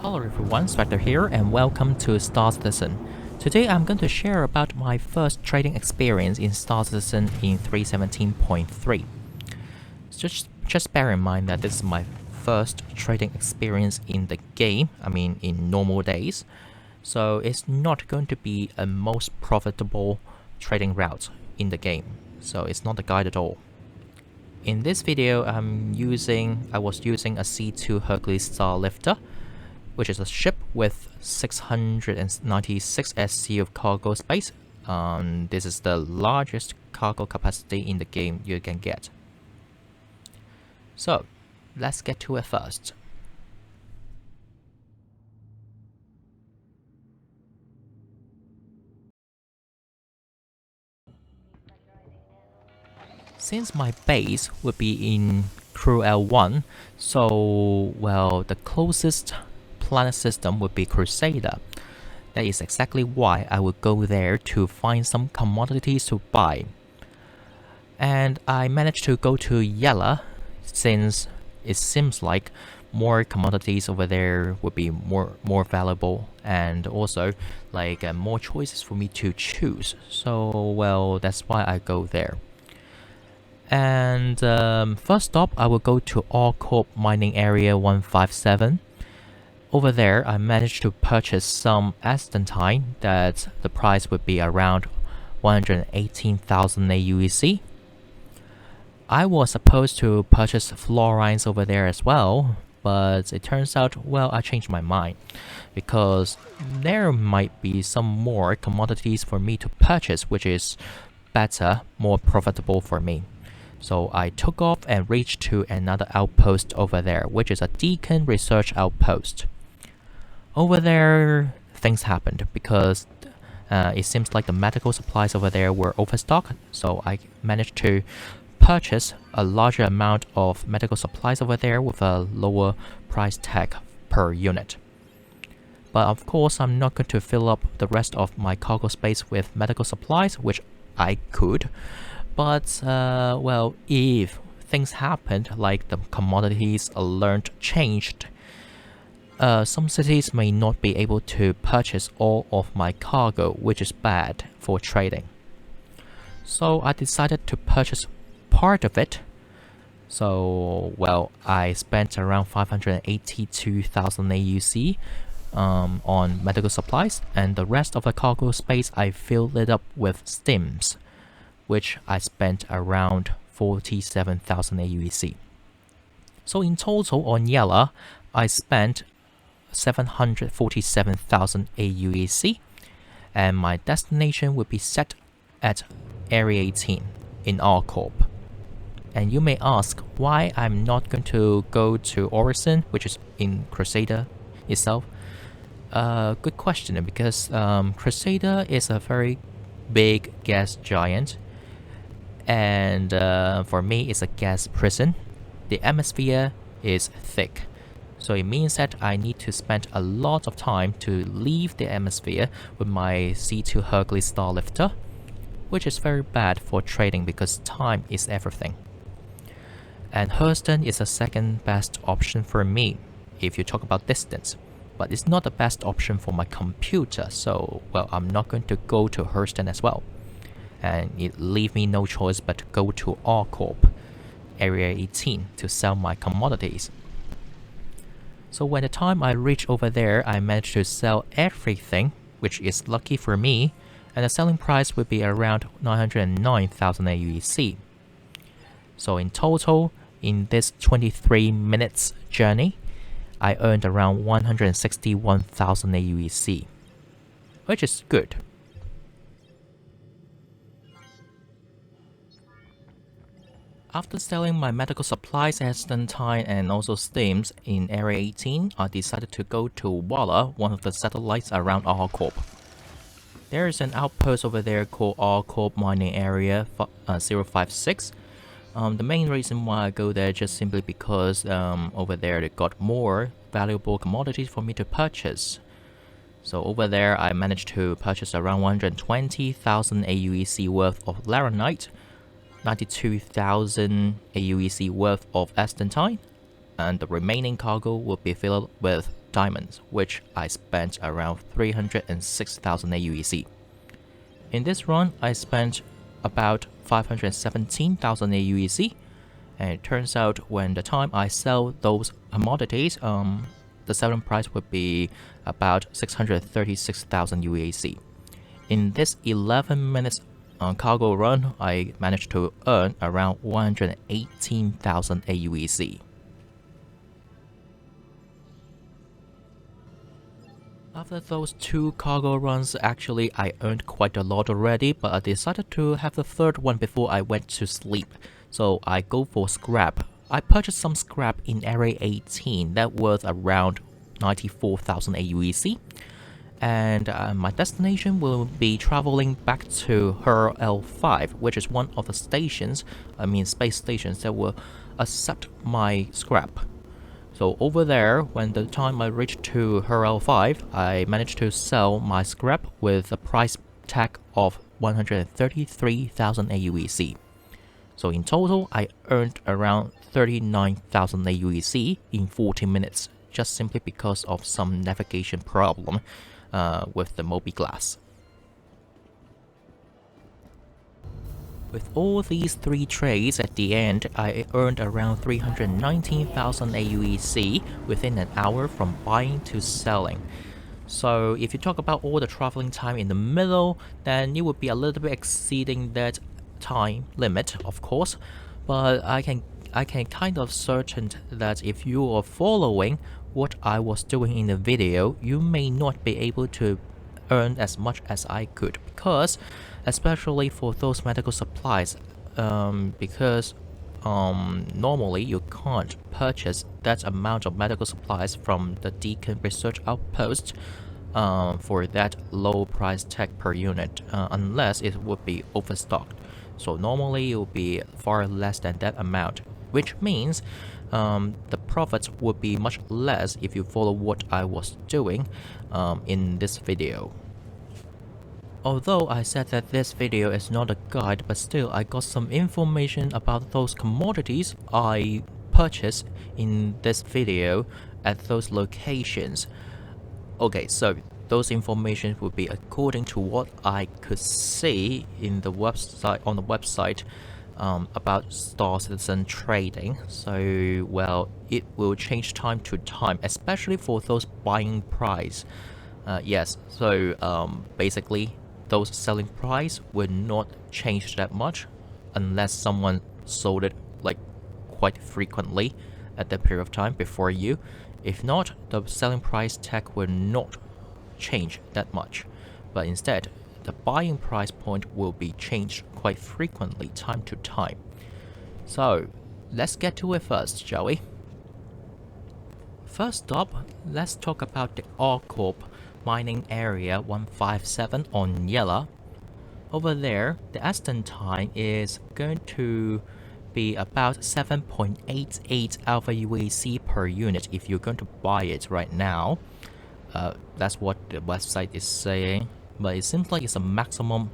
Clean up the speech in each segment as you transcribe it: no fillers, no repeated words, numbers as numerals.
Hello everyone, Specter here and welcome to Star Citizen. Today I'm going to share about my first trading experience in Star Citizen in 3.17.3. Just bear in mind that this is my first trading experience in the game, in normal days. So it's not going to be a most profitable trading route in the game. So it's not a guide at all. In this video I was using a C2 Hercules Starlifter, which is a ship with 696 SC of cargo space. This is the largest cargo capacity in the game you can get. So, let's get to it first. Since my base would be in HUR L1, so, well, the closest planet system would be Crusader. That is exactly why I would go there to find some commodities to buy. And I managed to go to Yela, since it seems like more commodities over there would be more valuable, and also like more choices for me to choose. So, well, that's why I go there. And first stop, I will go to HUR Mining Area 157. Over there, I managed to purchase some Astantine that the price would be around 118,000 AUEC. I was supposed to purchase fluorines over there as well, but it turns out, well, I changed my mind because there might be some more commodities for me to purchase, which is better, more profitable for me. So I took off and reached to another outpost over there, which is a Deacon Research Outpost. Over there, things happened because it seems like the medical supplies over there were overstocked, so I managed to purchase a larger amount of medical supplies over there with a lower price tag per unit. But of course, I'm not going to fill up the rest of my cargo space with medical supplies, which I could. But, well, if things happened, like the commodities alert changed, some cities may not be able to purchase all of my cargo, which is bad for trading. So I decided to purchase part of it. So, well, I spent around 582,000 AUC on medical supplies, and the rest of the cargo space I filled it up with stims, which I spent around 47,000 AUEC. So in total on Yela, I spent 747,000 AUEC, and my destination would be set at Area 18 in HUR. And you may ask why I'm not going to go to Orison, which is in Crusader itself. Good question, because Crusader is a very big gas giant, and for me it's a gas prison. The atmosphere is thick, so it means that I need to spend a lot of time to leave the atmosphere with my C2 Hercules Starlifter, which is very bad for trading because time is everything. And Hurston is a second best option for me if you talk about distance, but it's not the best option for my computer, so, well, I'm not going to go to Hurston as well. And it leaves me no choice but to go to HUR Area 18 to sell my commodities. So when the time I reach over there, I managed to sell everything, which is lucky for me, and the selling price would be around 909,000 AUEC. So in total, in this 23 minutes journey, I earned around 161,000 AUEC, which is good. After selling my medical supplies, Astantine, and also stims in Area 18, I decided to go to Yela, one of the satellites around HUR. There is an outpost over there called HUR Mining Area 056. The main reason why I go there just simply because over there they got more valuable commodities for me to purchase. So over there I managed to purchase around 120,000 AUEC worth of Laranite, 92,000 AUEC worth of Astantine, and the remaining cargo will be filled with diamonds, which I spent around 306,000 AUEC. In this run, I spent about 517,000 AUEC, and it turns out when the time I sell those commodities, the selling price would be about 636,000 UAC. In this 11 minutes cargo run, I managed to earn around 118,000 AUEC. After those 2 cargo runs, actually I earned quite a lot already, but I decided to have the 3rd one before I went to sleep. So I go for scrap. I purchased some scrap in Area 18 that worth around 94,000 AUEC. And my destination will be traveling back to HUR L5, which is one of the stations, space stations that will accept my scrap. So over there, when the time I reached to HUR L5, I managed to sell my scrap with a price tag of 133,000 AUEC. So in total, I earned around 39,000 AUEC in 40 minutes, just simply because of some navigation problem with the Moby Glass. With all these 3 trades at the end, I earned around 319,000 AUEC within an hour from buying to selling. So if you talk about all the traveling time in the middle, then it would be a little bit exceeding that time limit, of course, but I can kind of certain that if you are following what I was doing in the video, you may not be able to earn as much as I could, because especially for those medical supplies, because normally you can't purchase that amount of medical supplies from the Deacon Research Outpost for that low price tag per unit, unless it would be overstocked. So normally it will be far less than that amount, which means the profits would be much less if you follow what I was doing in this video. Although I said that this video is not a guide, but still I got some information about those commodities I purchased in this video at those locations. Okay, so those information would be according to what I could see in the website about Star Citizen trading. So well, it will change time to time, especially for those buying price. Yes, so basically those selling price will not change that much unless someone sold it like quite frequently at that period of time before you. If not, the selling price tag will not change that much, but instead the buying price point will be changed quite frequently time to time. So let's get to it first, shall we? First up, let's talk about the R-Corp mining area 157 on Yela. Over there, the ascent time is going to be about 7.88 alpha UAC per unit if you're going to buy it right now. That's what the website is saying, but it seems like it's a maximum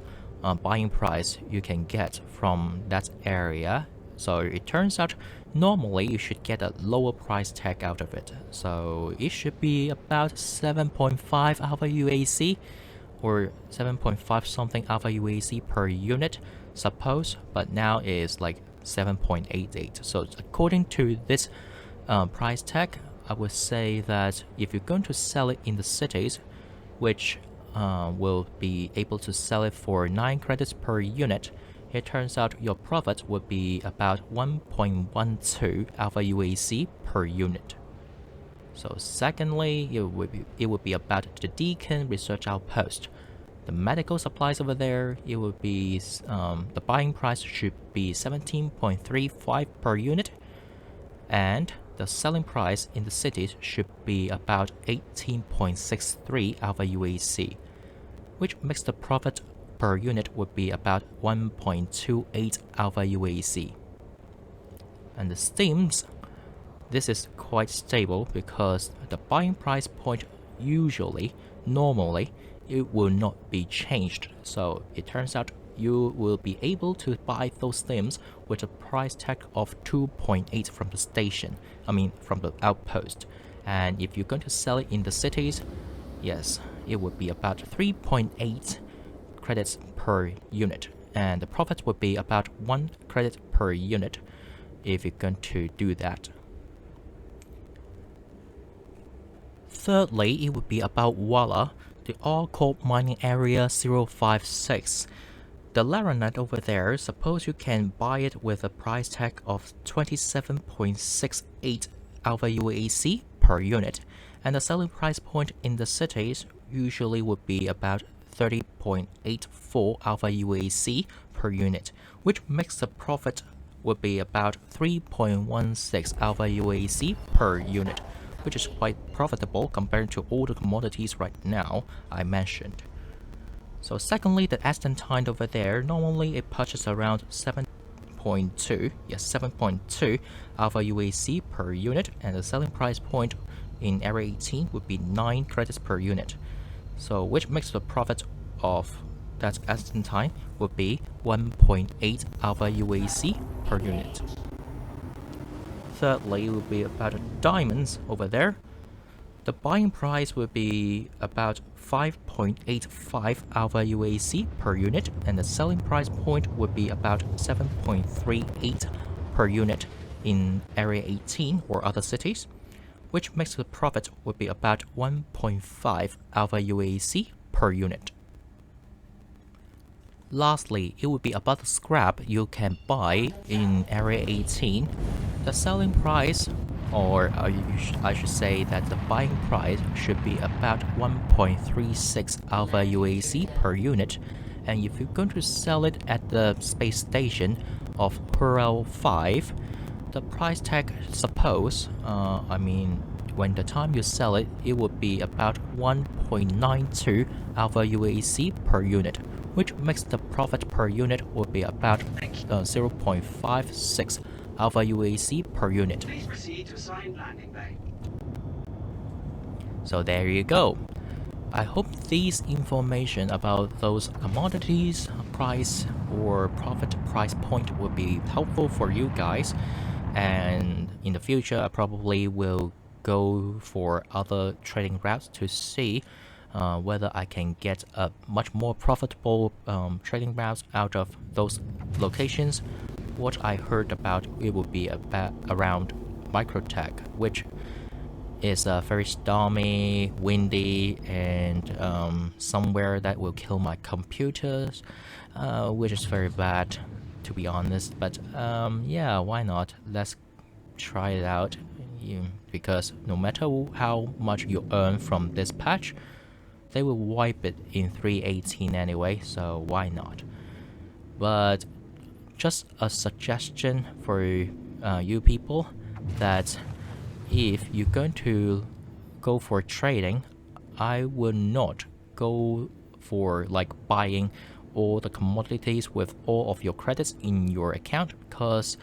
buying price you can get from that area. So it turns out normally you should get a lower price tag out of it. So it should be about 7.5 alpha UAC or 7.5 something alpha UAC per unit, suppose, but now it's like 7.88. So according to this price tag, I would say that if you're going to sell it in the cities, which will be able to sell it for 9 credits per unit, it turns out your profit would be about 1.12 alpha UAC per unit. So secondly, it would be about the Deacon Research Outpost. The medical supplies over there, it would be the buying price should be 17.35 per unit, and the selling price in the cities should be about 18.63 alpha UAC, which makes the profit per unit would be about 1.28 alpha UAC. And the steams, this is quite stable because the buying price point normally it will not be changed. So it turns out you will be able to buy those steams with a price tag of 2.8 from the station, from the outpost. And if you're going to sell it in the cities, yes, it would be about 3.8 credits per unit, and the profit would be about 1 credit per unit if you're going to do that. Thirdly, it would be about Yela, the all-core mining area 056. The Laranite over there, suppose you can buy it with a price tag of 27.68 Alpha UAC per unit, and the selling price point in the cities usually would be about 30.84 Alpha UAC per unit, which makes the profit would be about 3.16 Alpha UAC per unit, which is quite profitable compared to all the commodities right now I mentioned. So secondly, the Astantine over there, normally it purchases around 7.2 Alpha UAC per unit, and the selling price point in Area 18 would be 9 credits per unit. So which makes the profit of that Astantine would be 1.8 Alpha UAC per unit. Thirdly, it would be about the diamonds over there. The buying price would be about 5.85 Alpha UAC per unit, and the selling price point would be about 7.38 per unit in Area 18 or other cities, which makes the profit would be about 1.5 Alpha UAC per unit. Lastly, it would be about the scrap you can buy in Area 18. The selling price, or I should say that the buying price should be about 1.36 Alpha UAC per unit, and if you're going to sell it at the space station of HUR L1, the price tag, suppose, when the time you sell it, it would be about 1.92 Alpha UAC per unit, which makes the profit per unit would be about 0.56 Alpha UAC per unit. Please proceed to assigned landing bay. So there you go. I hope these information about those commodities price or profit price point will be helpful for you guys, and in the future I probably will go for other trading routes to see whether I can get a much more profitable trading routes out of those locations. What I heard about it would be about around Microtech, which is very stormy, windy, and somewhere that will kill my computers, which is very bad, to be honest. But yeah, why not? Let's try it out, because no matter how much you earn from this patch, they will wipe it in 3.18 anyway, so why not? But just a suggestion for you people, that if you're going to go for trading, I will not go for like buying all the commodities with all of your credits in your account, because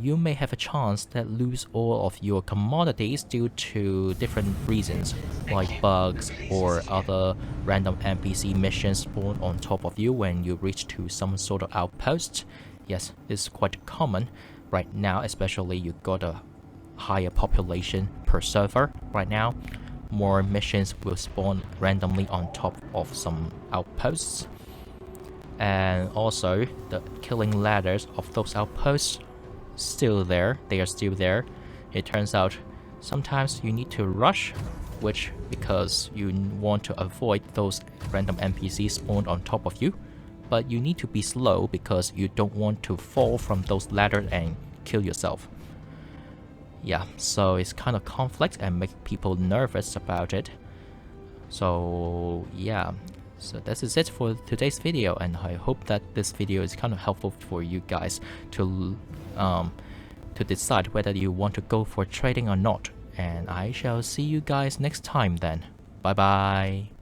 you may have a chance that lose all of your commodities due to different reasons, like bugs or other random NPC missions spawn on top of you when you reach to some sort of outpost. Yes, this is quite common right now, especially you got a higher population per server right now. More missions will spawn randomly on top of some outposts, and also the killing ladders of those outposts still there. They are still there. It turns out sometimes you need to rush, which because you want to avoid those random NPCs spawned on top of you, but you need to be slow because you don't want to fall from those ladders and kill yourself. Yeah, so it's kind of conflict and make people nervous about it. So yeah, so this is it for today's video, and I hope that this video is kind of helpful for you guys to decide whether you want to go for trading or not. And I shall see you guys next time then. Bye bye.